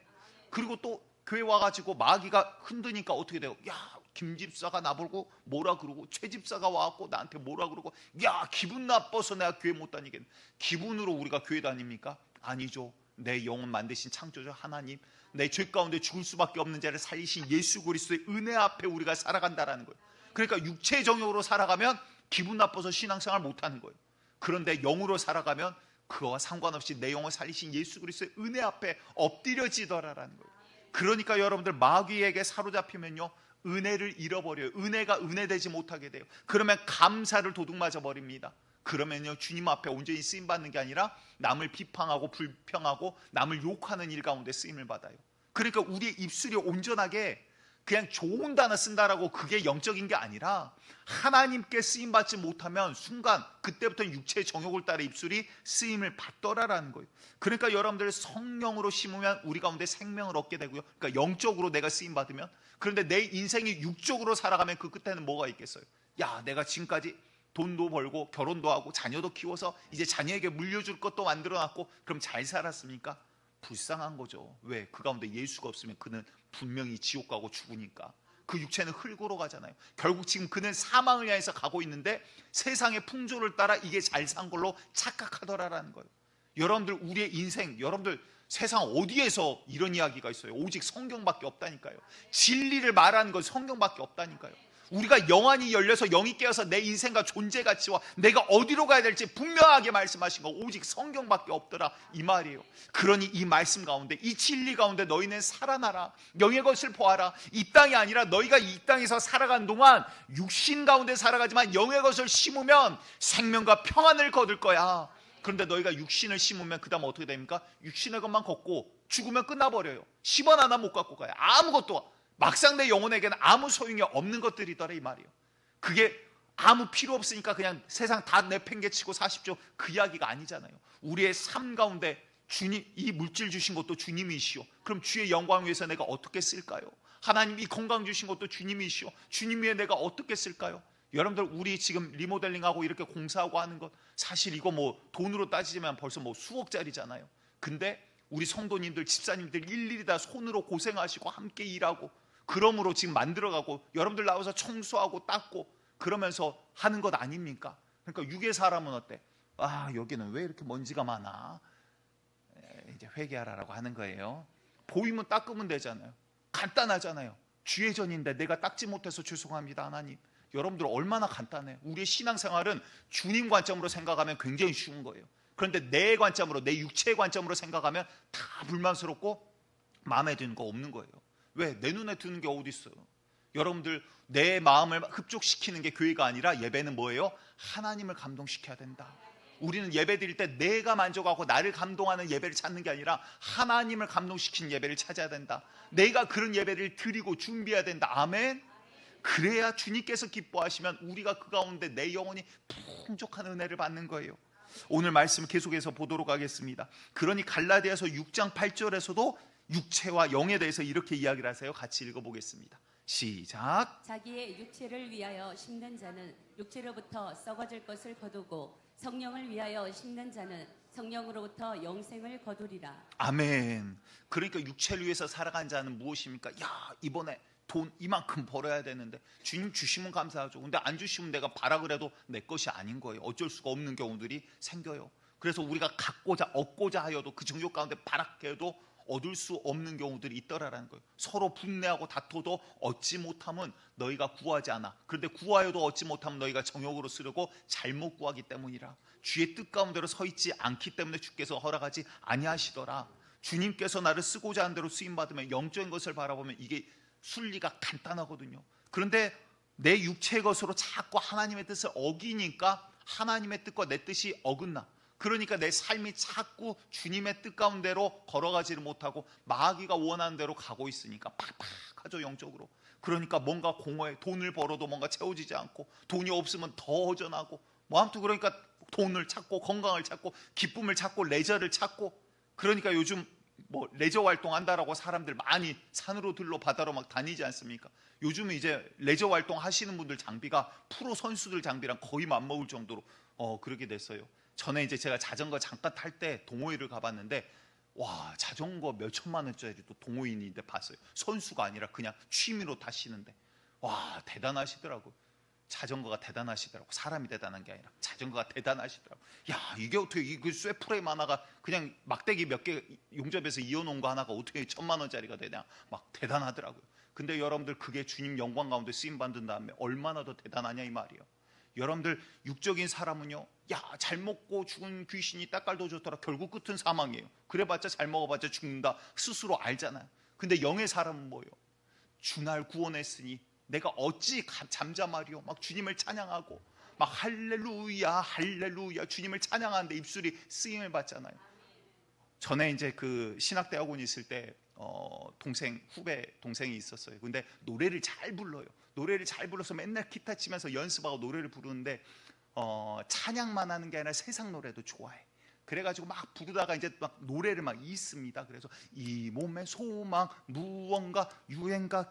그리고 또 교회 와가지고 마귀가 흔드니까 어떻게 돼요? 야, 김 집사가 나보고 뭐라 그러고, 최 집사가 와갖고 나한테 뭐라 그러고, 야, 기분 나빠서 내가 교회 못 다니겠네. 기분으로 우리가 교회 다닙니까? 아니죠. 내 영혼 만드신 창조주 하나님, 내 죄 가운데 죽을 수밖에 없는 자를 살리신 예수 그리스도의 은혜 앞에 우리가 살아간다라는 거예요. 그러니까 육체의 정욕으로 살아가면 기분 나빠서 신앙생활 못하는 거예요. 그런데 영으로 살아가면 그와 상관없이 내 영을 살리신 예수 그리스도의 은혜 앞에 엎드려지더라라는 거예요. 그러니까 여러분들, 마귀에게 사로잡히면요, 은혜를 잃어버려요. 은혜가 은혜되지 못하게 돼요. 그러면 감사를 도둑맞아 버립니다. 그러면요, 주님 앞에 온전히 쓰임받는 게 아니라 남을 비판하고 불평하고 남을 욕하는 일 가운데 쓰임을 받아요. 그러니까 우리의 입술이 온전하게 그냥 좋은 단어 쓴다라고 그게 영적인 게 아니라, 하나님께 쓰임받지 못하면 순간 그때부터는 육체의 정욕을 따라 입술이 쓰임을 받더라라는 거예요. 그러니까 여러분들, 성령으로 심으면 우리 가운데 생명을 얻게 되고요. 그러니까 영적으로 내가 쓰임받으면. 그런데 내 인생이 육적으로 살아가면 그 끝에는 뭐가 있겠어요? 야, 내가 지금까지 돈도 벌고 결혼도 하고 자녀도 키워서 이제 자녀에게 물려줄 것도 만들어놨고, 그럼 잘 살았습니까? 불쌍한 거죠. 왜? 그 가운데 예수가 없으면 그는 분명히 지옥 가고 죽으니까. 그 육체는 흙으로 가잖아요. 결국 지금 그는 사망을 향해서 가고 있는데 세상의 풍조를 따라 이게 잘 산 걸로 착각하더라라는 거예요. 여러분들, 우리의 인생, 여러분들 세상 어디에서 이런 이야기가 있어요? 오직 성경밖에 없다니까요. 진리를 말하는 건 성경밖에 없다니까요. 우리가 영안이 열려서 영이 깨어서 내 인생과 존재 가치와 내가 어디로 가야 될지 분명하게 말씀하신 거 오직 성경밖에 없더라, 이 말이에요. 그러니 이 말씀 가운데, 이 진리 가운데 너희는 살아나라. 영의 것을 보아라. 이 땅이 아니라 너희가 이 땅에서 살아간 동안 육신 가운데 살아가지만 영의 것을 심으면 생명과 평안을 거둘 거야. 그런데 너희가 육신을 심으면 그 다음 어떻게 됩니까? 육신의 것만 걷고 죽으면 끝나버려요. 10원 하나 못 갖고 가요. 아무것도. 막상 내 영혼에게는 아무 소용이 없는 것들이더라, 이 말이에요. 그게 아무 필요 없으니까 그냥 세상 다 내팽개치고 사십시오, 그 이야기가 아니잖아요. 우리의 삶 가운데 주님, 이 물질 주신 것도 주님이시오. 그럼 주의 영광 위해서 내가 어떻게 쓸까요? 하나님 이 건강 주신 것도 주님이시오. 주님 위해 내가 어떻게 쓸까요? 여러분들, 우리 지금 리모델링하고 이렇게 공사하고 하는 것, 사실 이거 뭐 돈으로 따지면 벌써 뭐 수억짜리잖아요. 근데 우리 성도님들, 집사님들 일일이 다 손으로 고생하시고 함께 일하고, 그러므로 지금 만들어가고 여러분들 나와서 청소하고 닦고 그러면서 하는 것 아닙니까? 그러니까 육의 사람은 어때? 아, 여기는 왜 이렇게 먼지가 많아? 이제 회개하라라고 하는 거예요. 보이면 닦으면 되잖아요. 간단하잖아요. 주의 전인데 내가 닦지 못해서 죄송합니다, 하나님. 여러분들 얼마나 간단해요. 우리의 신앙생활은 주님 관점으로 생각하면 굉장히 쉬운 거예요. 그런데 내 관점으로, 내 육체의 관점으로 생각하면 다 불만스럽고 마음에 드는 거 없는 거예요. 왜? 내 눈에 드는 게 어디 있어요? 여러분들, 내 마음을 흡족시키는 게 교회가 아니라 예배는 뭐예요? 하나님을 감동시켜야 된다. 우리는 예배 드릴 때 내가 만족하고 나를 감동하는 예배를 찾는 게 아니라 하나님을 감동시키는 예배를 찾아야 된다. 내가 그런 예배를 드리고 준비해야 된다. 아멘. 그래야 주님께서 기뻐하시면 우리가 그 가운데 내 영혼이 풍족한 은혜를 받는 거예요. 오늘 말씀 계속해서 보도록 하겠습니다. 그러니 갈라디아서 6장 8절에서도 육체와 영에 대해서 이렇게 이야기를 하세요. 같이 읽어보겠습니다. 시작. 자기의 육체를 위하여 심는 자는 육체로부터 썩어질 것을 거두고 성령을 위하여 심는 자는 성령으로부터 영생을 거두리라. 아멘. 그러니까 육체를 위해서 살아간 자는 무엇입니까? 야, 이번에 돈 이만큼 벌어야 되는데 주님 주시면 감사하죠. 근데 안 주시면 내가 바라 그래도 내 것이 아닌 거예요. 어쩔 수가 없는 경우들이 생겨요. 그래서 우리가 갖고자 얻고자 하여도 그 정욕 가운데 바락해도 얻을 수 없는 경우들이 있더라라는 거예요. 서로 분내하고 다퉈도 얻지 못하면 너희가 구하지 않아. 그런데 구하여도 얻지 못하면 너희가 정욕으로 쓰려고 잘못 구하기 때문이라. 주의 뜻 가운데로 서 있지 않기 때문에 주께서 허락하지 아니하시더라. 주님께서 나를 쓰고자 한 대로 쓰임받으면 영적인 것을 바라보면 이게 순리가 간단하거든요. 그런데 내 육체의 것으로 자꾸 하나님의 뜻을 어기니까 하나님의 뜻과 내 뜻이 어긋나. 그러니까 내 삶이 자꾸 주님의 뜻 가운데로 걸어가지를 못하고 마귀가 원하는 대로 가고 있으니까 팍팍하죠, 영적으로. 그러니까 뭔가 공허해. 돈을 벌어도 뭔가 채워지지 않고, 돈이 없으면 더 허전하고, 뭐 아무튼 그러니까 돈을 찾고 건강을 찾고 기쁨을 찾고 레저를 찾고. 그러니까 요즘 뭐 레저 활동한다라고 사람들 많이 산으로 들러 바다로 막 다니지 않습니까? 요즘은 이제 레저 활동 하시는 분들 장비가 프로 선수들 장비랑 거의 맞먹을 정도로 그렇게 됐어요. 전에 이제 제가 자전거 잠깐 탈 때 동호회를 가봤는데, 와, 자전거 몇 천만 원짜리도 동호인인데 봤어요. 선수가 아니라 그냥 취미로 타시는데, 와, 대단하시더라고요. 자전거가 대단하시더라고. 사람이 대단한 게 아니라 자전거가 대단하시더라고. 야, 이게 어떻게 이 쇠프레임 하나가 그냥 막대기 몇 개 용접해서 이어놓은 거 하나가 어떻게 1,000만 원짜리가 되냐, 막 대단하더라고요. 근데 여러분들, 그게 주님 영광 가운데 쓰임 받는 다음에 얼마나 더 대단하냐 이 말이에요. 여러분들, 육적인 사람은요, 야, 잘 먹고 죽은 귀신이 딱깔도 좋더라. 결국 끝은 사망이에요. 그래봤자 잘 먹어봤자 죽는다 스스로 알잖아요. 근데 영의 사람은 뭐예요? 주날 구원했으니 내가 어찌 잠잠하리요. 막 주님을 찬양하고 막 할렐루야 할렐루야 주님을 찬양하는데 입술이 쓰임을 받잖아요. 전에 이제 그 신학대학원 있을 때 후배 동생이 있었어요. 근데 노래를 잘 불러요. 노래를 잘 불러서 맨날 기타 치면서 연습하고 노래를 부르는데 찬양만 하는 게 아니라 세상 노래도 좋아해. 그래가지고 막 부르다가 이제 막 노래를 막 읽습니다. 그래서 이 몸의 소망 무언가 유행가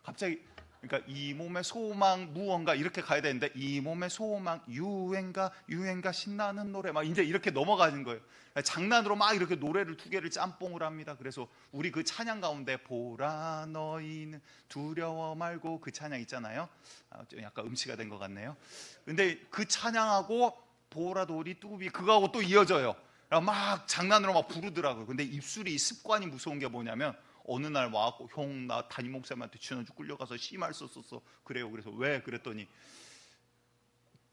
갑자기 그러니까 이 몸의 소망 무언가 이렇게 가야 되는데 이 몸의 소망 유행가 신나는 노래 막 이제 이렇게 넘어가는 거예요. 장난으로 막 이렇게 노래를 두 개를 짬뽕을 합니다. 그래서 우리 그 찬양 가운데 보라 너희는 두려워 말고 그 찬양 있잖아요. 좀 약간 음치가 된 것 같네요. 근데 그 찬양하고 보라 도리 뚜비 그거하고 또 이어져요. 막 장난으로 막 부르더라고요. 근데 입술이 습관이 무서운 게 뭐냐면 어느 날 와갖고 형 나 담임 목사님한테 지난주 끌려가서 심할 썼었어. 그래요. 그래서 왜? 그랬더니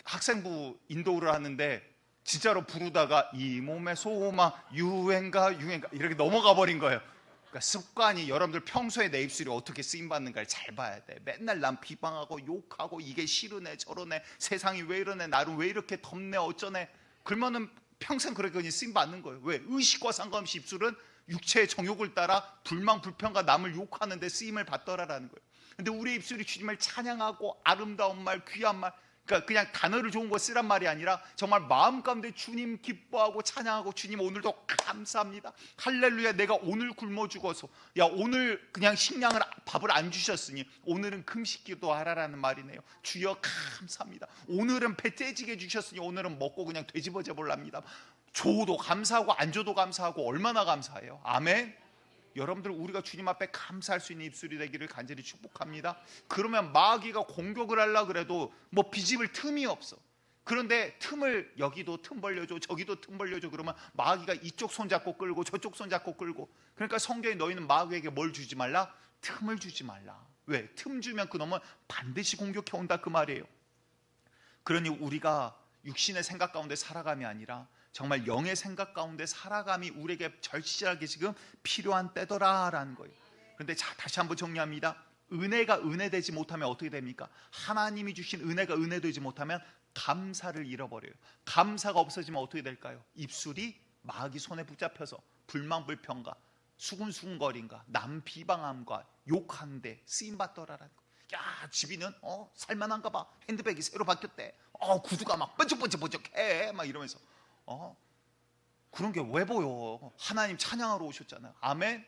학생부 인도를 하는데 진짜로 부르다가 이 몸의 소망 유행가 이렇게 넘어가 버린 거예요. 그러니까 습관이 여러분들 평소에 내 입술이 어떻게 쓰임받는가를 잘 봐야 돼. 맨날 남 비방하고 욕하고 이게 싫으네 저러네 세상이 왜 이러네 나를 왜 이렇게 덥네 어쩌네 그러면은 평생 그렇게 쓰임받는 거예요. 왜? 의식과 상관없이 입술은 육체의 정욕을 따라 불만 불평과 남을 욕하는 데 쓰임을 받더라라는 거예요. 근데 우리 입술이 주님을 찬양하고 아름다운 말 귀한 말 그러니까 그냥 단어를 좋은 거 쓰란 말이 아니라 정말 마음 가운데 주님 기뻐하고 찬양하고 주님 오늘도 감사합니다. 할렐루야 내가 오늘 굶어 죽어서 야 오늘 그냥 식량을 밥을 안 주셨으니 오늘은 금식기도 하라라는 말이네요. 주여 감사합니다. 오늘은 배 째지게 주셨으니 오늘은 먹고 그냥 되집어져 볼랍니다. 줘도 감사하고 안 줘도 감사하고 얼마나 감사해요. 아멘. 여러분들 우리가 주님 앞에 감사할 수 있는 입술이 되기를 간절히 축복합니다. 그러면 마귀가 공격을 하려고 그래도 뭐 비집을 틈이 없어. 그런데 틈을 여기도 틈 벌려줘 저기도 틈 벌려줘 그러면 마귀가 이쪽 손잡고 끌고 저쪽 손잡고 끌고 그러니까 성경에 너희는 마귀에게 뭘 주지 말라? 틈을 주지 말라. 왜? 틈 주면 그놈은 반드시 공격해 온다 그 말이에요. 그러니 우리가 육신의 생각 가운데 살아감이 아니라 정말 영의 생각 가운데 살아감이 우리에게 절실하게 지금 필요한 때더라라는 거예요. 그런데 자 다시 한번 정리합니다. 은혜가 은혜되지 못하면 어떻게 됩니까? 하나님이 주신 은혜가 은혜되지 못하면 감사를 잃어버려요. 감사가 없어지면 어떻게 될까요? 입술이 마귀 손에 붙잡혀서 불만불평과 수군수군거림과 남 비방함과 욕하는데 쓰임받더라라는 거예요. 야 집이는 살만한가 봐. 핸드백이 새로 바뀌었대. 구두가 막 번쩍번쩍번쩍해 막 이러면서 그런 게 왜 보여? 하나님 찬양하러 오셨잖아요. 아멘.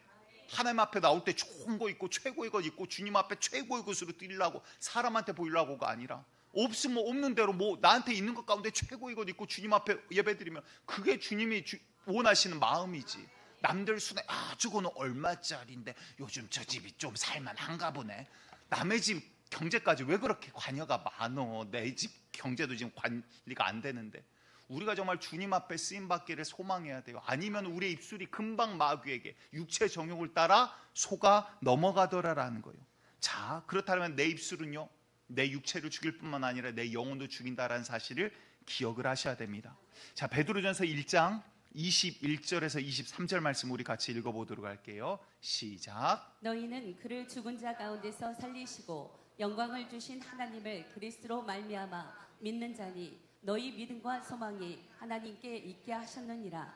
하나님 앞에 나올 때 좋은 거 있고 최고의 것 있고 주님 앞에 최고의 것으로 드리려고 사람한테 보이려고가 아니라 없으면 없는 대로 뭐 나한테 있는 것 가운데 최고의 것 있고 주님 앞에 예배드리면 그게 주님이 원하시는 마음이지. 남들 순에 저거는 얼마짜리인데 요즘 저 집이 좀 살만한가 보네. 남의 집 경제까지 왜 그렇게 관여가 많어? 내 집 경제도 지금 관리가 안 되는데 우리가 정말 주님 앞에 쓰임받기를 소망해야 돼요. 아니면 우리의 입술이 금방 마귀에게 육체 정욕을 따라 속아 넘어가더라라는 거예요. 자 그렇다면 내 입술은요 내 육체를 죽일 뿐만 아니라 내 영혼도 죽인다라는 사실을 기억을 하셔야 됩니다. 자 베드로전서 1장 21절에서 23절 말씀 우리 같이 읽어보도록 할게요. 시작. 너희는 그를 죽은 자 가운데서 살리시고 영광을 주신 하나님을 그리스도로 말미암아 믿는 자니 너희 믿음과 소망이 하나님께 있게 하셨느니라.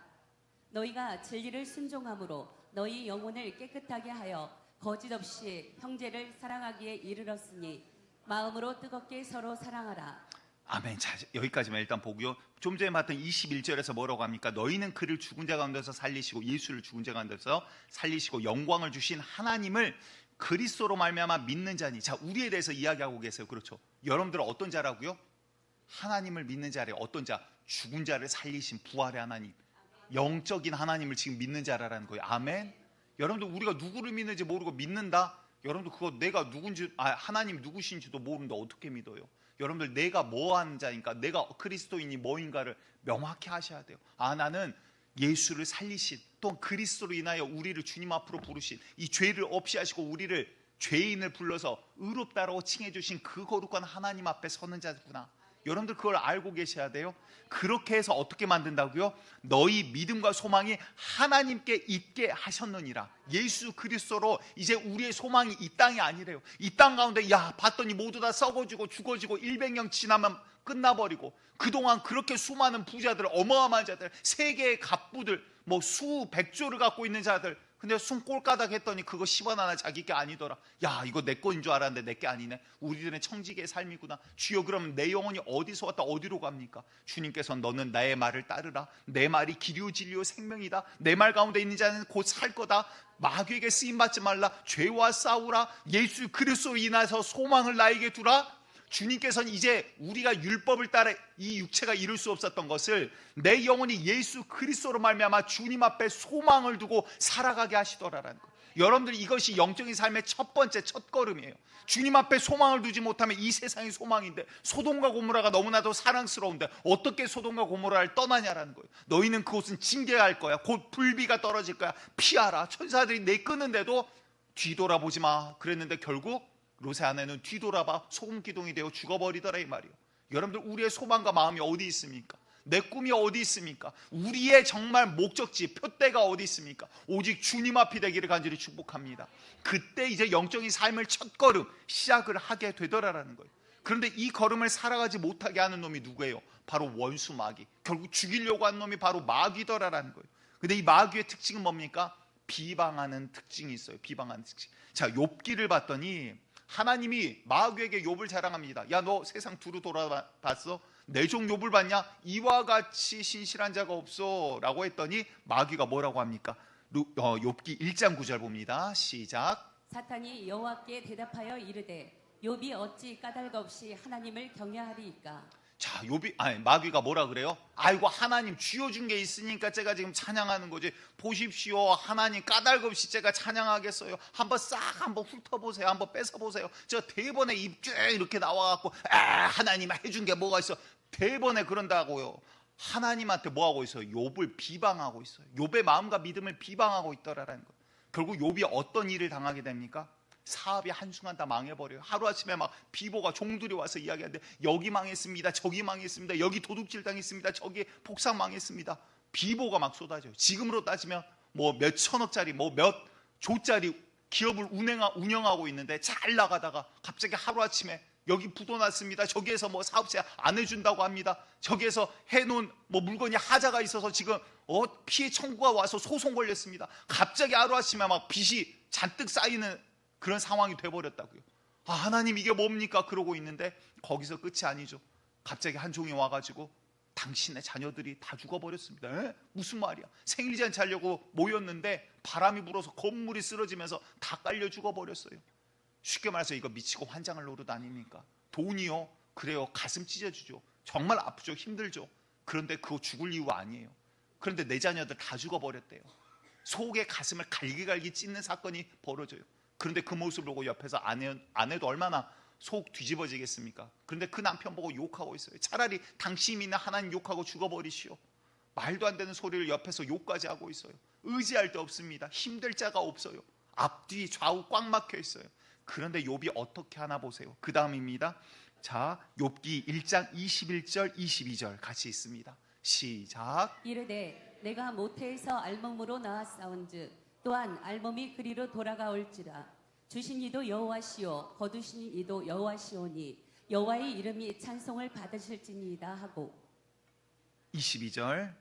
너희가 진리를 순종함으로 너희 영혼을 깨끗하게 하여 거짓 없이 형제를 사랑하기에 이르렀으니 마음으로 뜨겁게 서로 사랑하라. 아멘. 자, 여기까지만 일단 보고요. 좀 전에 봤던 21절에서 뭐라고 합니까? 너희는 그를 죽은 자 가운데서 살리시고 예수를 죽은 자 가운데서 살리시고 영광을 주신 하나님을 그리스도로 말미암아 믿는 자니. 자, 우리에 대해서 이야기하고 계세요. 그렇죠? 여러분들은 어떤 자라고요? 하나님을 믿는 자래. 어떤 자? 죽은 자를 살리신 부활의 하나님. 영적인 하나님을 지금 믿는 자라는 거예요. 아멘. 여러분들 우리가 누구를 믿는지 모르고 믿는다? 여러분들 그거 내가 누군지 하나님 누구신지도 모르는데 어떻게 믿어요? 여러분들 내가 뭐 하는 자니까 내가 그리스도인이 뭐인가를 명확히 하셔야 돼요. 나는 예수를 살리신 또 그리스도로 인하여 우리를 주님 앞으로 부르신 이 죄를 없이 하시고 우리를 죄인을 불러서 의롭다라고 칭해 주신 그 거룩한 하나님 앞에 서는 자구나. 여러분들 그걸 알고 계셔야 돼요. 그렇게 해서 어떻게 만든다고요? 너희 믿음과 소망이 하나님께 있게 하셨느니라. 예수 그리스도로 이제 우리의 소망이 이 땅이 아니래요. 이 땅 가운데 봤더니 모두 다 썩어지고 죽어지고 100년 지나면 끝나버리고 그동안 그렇게 수많은 부자들 어마어마한 자들 세계의 갑부들 뭐 수백조를 갖고 있는 자들 근데 숨 꼴까닥 했더니 그거 10원 하나 자기 게 아니더라. 이거 내 거인 줄 알았는데 내 게 아니네. 우리들은 청지기의 삶이구나. 주여 그러면 내 영혼이 어디서 왔다 어디로 갑니까? 주님께서 너는 나의 말을 따르라. 내 말이 길이요 진리요 생명이다. 내 말 가운데 있는 자는 곧 살 거다. 마귀에게 쓰임받지 말라, 죄와 싸우라, 예수 그리스도로 인하여서 소망을 나에게 두라. 주님께서는 이제 우리가 율법을 따라 이 육체가 이룰 수 없었던 것을 내 영혼이 예수 그리스도로 말미암아 주님 앞에 소망을 두고 살아가게 하시더라라는 거예요. 여러분들, 이것이 영적인 삶의 첫 번째 첫걸음이에요. 주님 앞에 소망을 두지 못하면 이 세상이 소망인데, 소돔과 고모라가 너무나도 사랑스러운데 어떻게 소돔과 고모라를 떠나냐라는 거예요. 너희는 그곳은 징계할 거야. 곧 불비가 떨어질 거야. 피하라. 천사들이 내끄는데도 뒤돌아보지 마 그랬는데 결국 롯의 아내는 뒤돌아봐 소금기둥이 되어 죽어버리더라 이 말이에요. 여러분들, 우리의 소망과 마음이 어디 있습니까? 내 꿈이 어디 있습니까? 우리의 정말 목적지, 표대가 어디 있습니까? 오직 주님 앞이 되기를 간절히 축복합니다. 그때 이제 영적인 삶을 첫걸음 시작을 하게 되더라라는 거예요. 그런데 이 걸음을 살아가지 못하게 하는 놈이 누구예요? 바로 원수 마귀. 결국 죽이려고 한 놈이 바로 마귀더라라는 거예요. 근데 이 마귀의 특징은 뭡니까? 비방하는 특징이 있어요. 비방하는 특징. 자, 욥기를 봤더니 하나님이 마귀에게 욥을 자랑합니다. 야, 너 세상 두루 돌아봤어? 내 종 욥을 봤냐? 이와 같이 신실한 자가 없어 라고 했더니 마귀가 뭐라고 합니까? 욥기 1장 9절 봅니다. 시작. 사탄이 여호와께 대답하여 이르되 욥이 어찌 까닭 없이 하나님을 경외하리이까. 자, 마귀가 뭐라 그래요? 아이고, 하나님 쥐어준 게 있으니까 제가 지금 찬양하는 거지. 보십시오, 하나님 까닭 없이 제가 찬양하겠어요. 한번 훑어보세요. 한번 뺏어보세요. 저 대번에 입 쭉 이렇게 나와갖고 하나님 해준 게 뭐가 있어. 대번에 그런다고요. 하나님한테 뭐하고 있어요? 욥을 비방하고 있어요. 욥의 마음과 믿음을 비방하고 있더라라는 거예요. 결국 욥이 어떤 일을 당하게 됩니까? 사업이 한순간 다 망해버려요. 하루아침에 막 비보가 종들이 와서 이야기하는데, 여기 망했습니다, 저기 망했습니다, 여기 도둑질 당했습니다, 저기 폭삭 망했습니다. 비보가 막 쏟아져요. 지금으로 따지면 뭐 몇 천억짜리 뭐 몇 조짜리 기업을 운영하고 있는데 잘 나가다가 갑자기 하루아침에 여기 부도 났습니다, 저기에서 뭐 사업체 안 해준다고 합니다, 저기에서 해놓은 뭐 물건이 하자가 있어서 지금 피해 청구가 와서 소송 걸렸습니다. 갑자기 하루아침에 막 빚이 잔뜩 쌓이는 그런 상황이 돼버렸다고요. 하나님 이게 뭡니까? 그러고 있는데 거기서 끝이 아니죠. 갑자기 한 종이 와가지고 당신의 자녀들이 다 죽어버렸습니다. 무슨 말이야? 생일 잔치 하려고 모였는데 바람이 불어서 건물이 쓰러지면서 다 깔려 죽어버렸어요. 쉽게 말해서 이거 미치고 환장을 노릇 아닙니까? 돈이요? 그래요. 가슴 찢어지죠. 정말 아프죠. 힘들죠. 그런데 그거 죽을 이유 아니에요. 그런데 내 자녀들 다 죽어버렸대요. 속에 가슴을 갈기갈기 찢는 사건이 벌어져요. 그런데 그 모습을 보고 옆에서 아내도 얼마나 속 뒤집어지겠습니까? 그런데 그 남편 보고 욕하고 있어요. 차라리 당신이 믿는 하나님 욕하고 죽어버리시오. 말도 안 되는 소리를 옆에서 욕까지 하고 있어요. 의지할 데 없습니다. 힘들 자가 없어요. 앞뒤 좌우 꽉 막혀 있어요. 그런데 욥이 어떻게 하나 보세요. 그 다음입니다. 자, 욥기 1장 21절 22절 같이 있습니다. 시작. 이르되 내가 모태에서 알몸으로 나왔사온즉 또한 알몸이 그리로 돌아가올지라. 주신 이도 여호와시오 거두신 이도 여호와시오니 여호와의 이름이 찬송을 받으실지니이다 하고, 22절.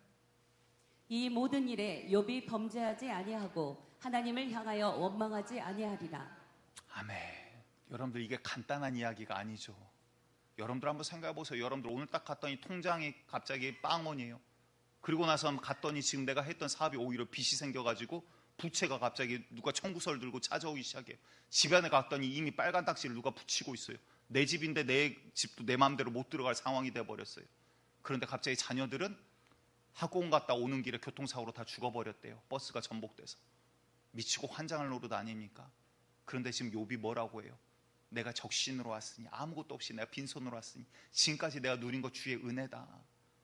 이 모든 일에 욥이 범죄하지 아니하고 하나님을 향하여 원망하지 아니하리라. 아멘. 여러분들, 이게 간단한 이야기가 아니죠. 여러분들 한번 생각해 보세요. 여러분들 오늘 딱 갔더니 통장이 갑자기 빵원이에요. 그리고 나서 갔더니 지금 내가 했던 사업이 오히려 빚이 생겨가지고 부채가 갑자기 누가 청구서를 들고 찾아오기 시작해요. 집안에 갔더니 이미 빨간 딱지를 누가 붙이고 있어요. 내 집인데 내 집도 내 마음대로 못 들어갈 상황이 돼버렸어요. 그런데 갑자기 자녀들은 학원 갔다 오는 길에 교통사고로 다 죽어버렸대요. 버스가 전복돼서. 미치고 환장을 노릇 아닙니까? 그런데 지금 욥이 뭐라고 해요? 내가 적신으로 왔으니, 아무것도 없이 내가 빈손으로 왔으니, 지금까지 내가 누린 것 주의 은혜다.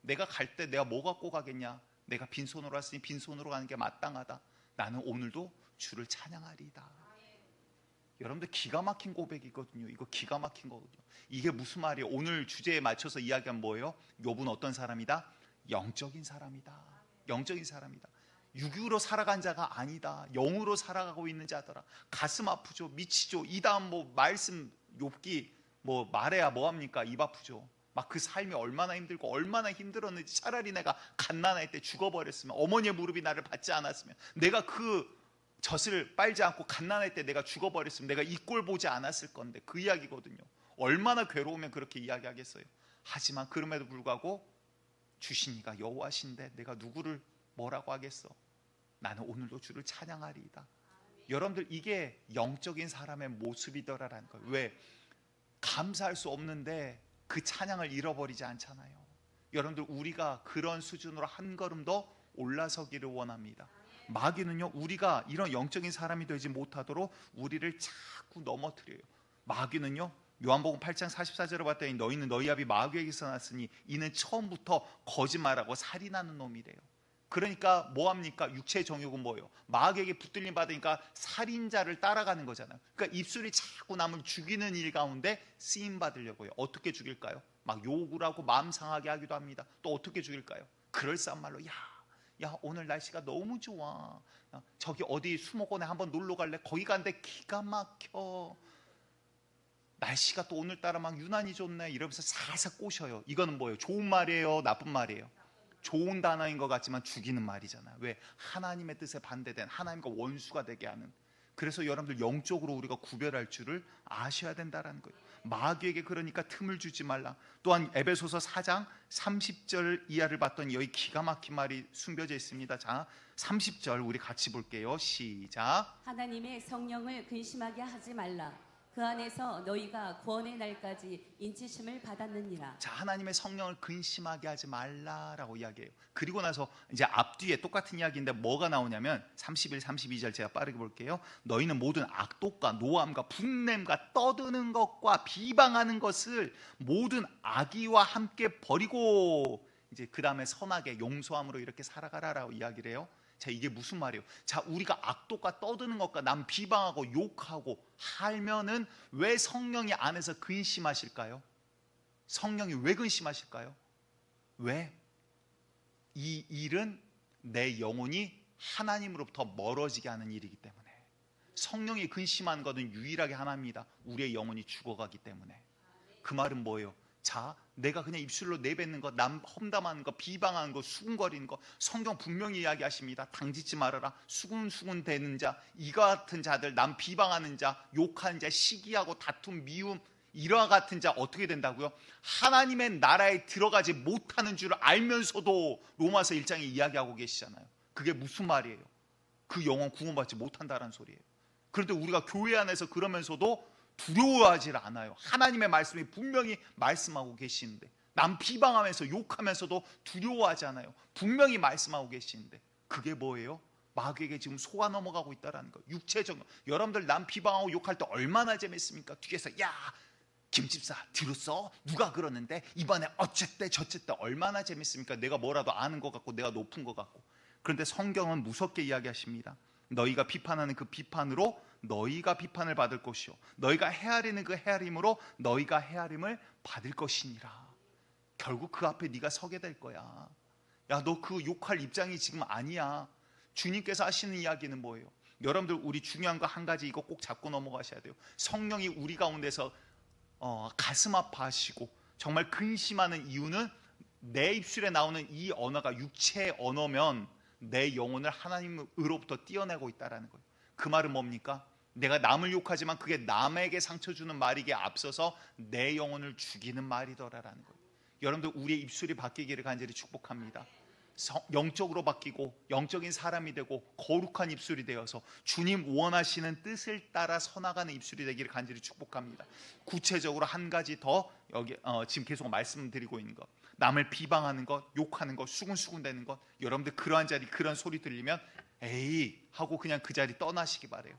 내가 갈 때 내가 뭐 갖고 가겠냐? 내가 빈손으로 왔으니 빈손으로 가는 게 마땅하다. 나는 오늘도 주를 찬양하리이다. 여러분들, 기가 막힌 고백이거든요. 이거 기가 막힌 거거든요. 이게 무슨 말이에요? 오늘 주제에 맞춰서 이야기한 뭐예요? 욥은 어떤 사람이다? 영적인 사람이다. 영적인 사람이다. 육으로 살아간 자가 아니다. 영으로 살아가고 있는 자더라. 가슴 아프죠. 미치죠. 이 다음 뭐 말씀 욥기 뭐 말해야 뭐합니까? 입 아프죠. 막 그 삶이 얼마나 힘들고 얼마나 힘들었는지, 차라리 내가 갓난아이 때 죽어버렸으면, 어머니의 무릎이 나를 받지 않았으면, 내가 그 젖을 빨지 않고 갓난아이 때 내가 죽어버렸으면 내가 이 꼴 보지 않았을 건데, 그 이야기거든요. 얼마나 괴로우면 그렇게 이야기하겠어요. 하지만 그럼에도 불구하고 주신 이가 여호와신데 내가 누구를 뭐라고 하겠어? 나는 오늘도 주를 찬양하리이다. 여러분들 이게 영적인 사람의 모습이더라라는 거예요. 왜? 감사할 수 없는데 그 찬양을 잃어버리지 않잖아요. 여러분들 우리가 그런 수준으로 한 걸음 더 올라서기를 원합니다. 마귀는요, 우리가 이런 영적인 사람이 되지 못하도록 우리를 자꾸 넘어뜨려요. 마귀는요, 요한복음 8장 44절을 봤더니 너희는 너희 아비 마귀에게서 났으니 이는 처음부터 거짓말하고 살인하는 놈이래요. 그러니까 뭐합니까? 육체의 정욕은 뭐예요? 마귀에게 붙들림 받으니까 살인자를 따라가는 거잖아요. 그러니까 입술이 자꾸 남을 죽이는 일 가운데 쓰임 받으려고요. 어떻게 죽일까요? 막 욕을 하고 마음 상하게 하기도 합니다. 또 어떻게 죽일까요? 그럴싸한 말로 야 오늘 날씨가 너무 좋아. 야, 저기 어디 수목원에 한번 놀러 갈래? 거기 간데 기가 막혀. 날씨가 또 오늘따라 막 유난히 좋네. 이러면서 살살 꼬셔요. 이거는 뭐예요? 좋은 말이에요? 나쁜 말이에요? 좋은 단어인 것 같지만 죽이는 말이잖아요. 왜? 하나님의 뜻에 반대된, 하나님과 원수가 되게 하는. 그래서 여러분들 영적으로 우리가 구별할 줄을 아셔야 된다는 거예요. 마귀에게 그러니까 틈을 주지 말라. 또한 에베소서 4장 30절 이하를 봤더니 여기 기가 막힌 말이 숨겨져 있습니다. 자, 30절 우리 같이 볼게요. 시작. 하나님의 성령을 근심하게 하지 말라. 그 안에서 너희가 구원의 날까지 인치심을 받았느니라. 자, 하나님의 성령을 근심하게 하지 말라라고 이야기해요. 그리고 나서 이제 앞뒤에 똑같은 이야기인데 뭐가 나오냐면 31, 32절 제가 빠르게 볼게요. 너희는 모든 악독과 노함과 분냄과 떠드는 것과 비방하는 것을 모든 악의와 함께 버리고 이제 그 다음에 선하게 용서함으로 이렇게 살아가라라고 이야기를 해요. 자, 이게 무슨 말이에요? 자, 우리가 악독과 떠드는 것과 남 비방하고 욕하고 하면은 왜 성령이 안에서 근심하실까요? 성령이 왜 근심하실까요? 왜? 이 일은 내 영혼이 하나님으로부터 멀어지게 하는 일이기 때문에. 성령이 근심한 것은 유일하게 하나입니다. 우리의 영혼이 죽어가기 때문에. 그 말은 뭐예요? 자, 내가 그냥 입술로 내뱉는 거, 남 험담하는 거, 비방하는 거, 수군거리는 거, 성경 분명히 이야기하십니다. 당짓지 말아라. 수군수군 대는 자, 이와 같은 자들, 남 비방하는 자, 욕하는 자, 시기하고 다툼, 미움, 이와 같은 자 어떻게 된다고요? 하나님의 나라에 들어가지 못하는 줄 알면서도 로마서 1장에 이야기하고 계시잖아요. 그게 무슨 말이에요? 그 영혼 구원받지 못한다는 소리예요. 그런데 우리가 교회 안에서 그러면서도 두려워하지 않아요. 하나님의 말씀이 분명히 말씀하고 계시는데, 남 비방하면서 욕하면서도 두려워하지 않아요. 분명히 말씀하고 계시는데, 그게 뭐예요? 마귀에게 지금 속아 넘어가고 있다는 거예요. 육체적. 여러분들 남 비방하고 욕할 때 얼마나 재밌습니까? 뒤에서 야 김집사 들었어? 누가 그러는데 이번에 어쨌대 저쨌대. 얼마나 재밌습니까? 내가 뭐라도 아는 것 같고 내가 높은 것 같고. 그런데 성경은 무섭게 이야기하십니다. 너희가 비판하는 그 비판으로 너희가 비판을 받을 것이요 너희가 헤아리는 그 헤아림으로 너희가 헤아림을 받을 것이니라. 결국 그 앞에 네가 서게 될 거야. 야, 너 그 욕할 입장이 지금 아니야. 주님께서 하시는 이야기는 뭐예요? 여러분들 우리 중요한 거 한 가지 이거 꼭 잡고 넘어가셔야 돼요. 성령이 우리 가운데서 가슴 아파하시고 정말 근심하는 이유는 내 입술에 나오는 이 언어가 육체의 언어면 내 영혼을 하나님으로부터 떼어내고 있다는 거예요. 그 말은 뭡니까? 내가 남을 욕하지만 그게 남에게 상처 주는 말이기에 앞서서 내 영혼을 죽이는 말이더라라는 거예요. 여러분들 우리의 입술이 바뀌기를 간절히 축복합니다. 영적으로 바뀌고 영적인 사람이 되고 거룩한 입술이 되어서 주님 원하시는 뜻을 따라 서나가는 입술이 되기를 간절히 축복합니다. 구체적으로 한 가지 더 여기 지금 계속 말씀드리고 있는 것, 남을 비방하는 것, 욕하는 것, 수군수군대는 것. 여러분들 그러한 자리 그런 소리 들리면 에이 하고 그냥 그 자리 떠나시기 바래요.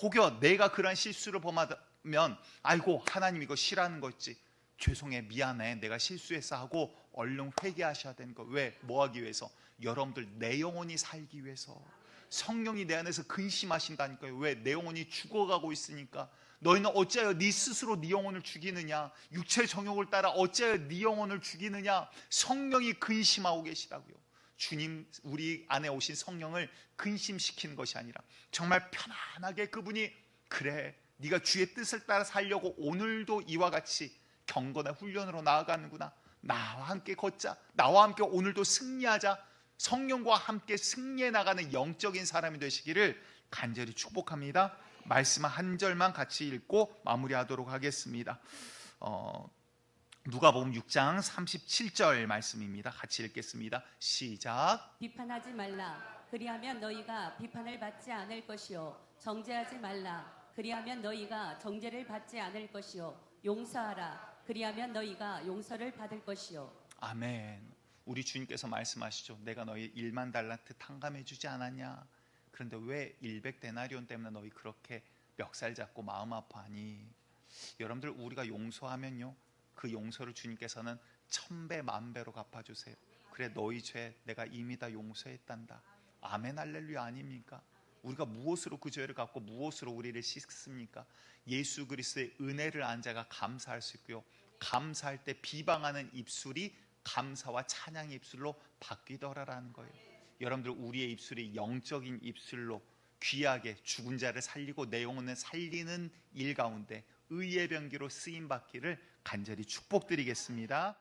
혹여 내가 그러한 실수를 범하면 아이고 하나님 이거 싫어하는 거 있지, 죄송해 미안해 내가 실수했어 하고 얼른 회개하셔야 되는 거. 왜? 뭐 하기 위해서? 여러분들 내 영혼이 살기 위해서. 성령이 내 안에서 근심하신다니까요. 왜? 내 영혼이 죽어가고 있으니까. 너희는 어찌하여 네 스스로 네 영혼을 죽이느냐? 육체의 정욕을 따라 어찌하여 네 영혼을 죽이느냐? 성령이 근심하고 계시다고요. 주님 우리 안에 오신 성령을 근심시키는 것이 아니라 정말 편안하게 그분이 그래 네가 주의 뜻을 따라 살려고 오늘도 이와 같이 경건의 훈련으로 나아가는구나. 나와 함께 걷자. 나와 함께 오늘도 승리하자. 성령과 함께 승리해 나가는 영적인 사람이 되시기를 간절히 축복합니다. 말씀 한 절만 같이 읽고 마무리하도록 하겠습니다. 누가복음 6장 37절 말씀입니다. 같이 읽겠습니다. 시작. 비판하지 말라. 그리하면 너희가 비판을 받지 않을 것이요 정죄하지 말라. 그리하면 너희가 정죄를 받지 않을 것이요. 용서하라. 그리하면 너희가 용서를 받을 것이요. 아멘. 우리 주님께서 말씀하시죠. 내가 너희 1만 달란트 탕감해 주지 않았냐? 그런데 왜 100데나리온 때문에 너희 그렇게 멱살 잡고 마음 아파하니? 여러분들, 우리가 용서하면요, 그 용서를 주님께서는 1000배 만배로 갚아주세요. 그래, 너희 죄 내가 이미 다 용서했단다. 아멘 할렐루야 아닙니까? 우리가 무엇으로 그 죄를 갚고 무엇으로 우리를 씻습니까? 예수 그리스도의 은혜를 안 자가 감사할 수 있고요, 감사할 때 비방하는 입술이 감사와 찬양의 입술로 바뀌더라라는 거예요. 여러분들, 우리의 입술이 영적인 입술로 귀하게 죽은 자를 살리고 내 영혼을 살리는 일 가운데 의의 병기로 쓰임 받기를 간절히 축복드리겠습니다.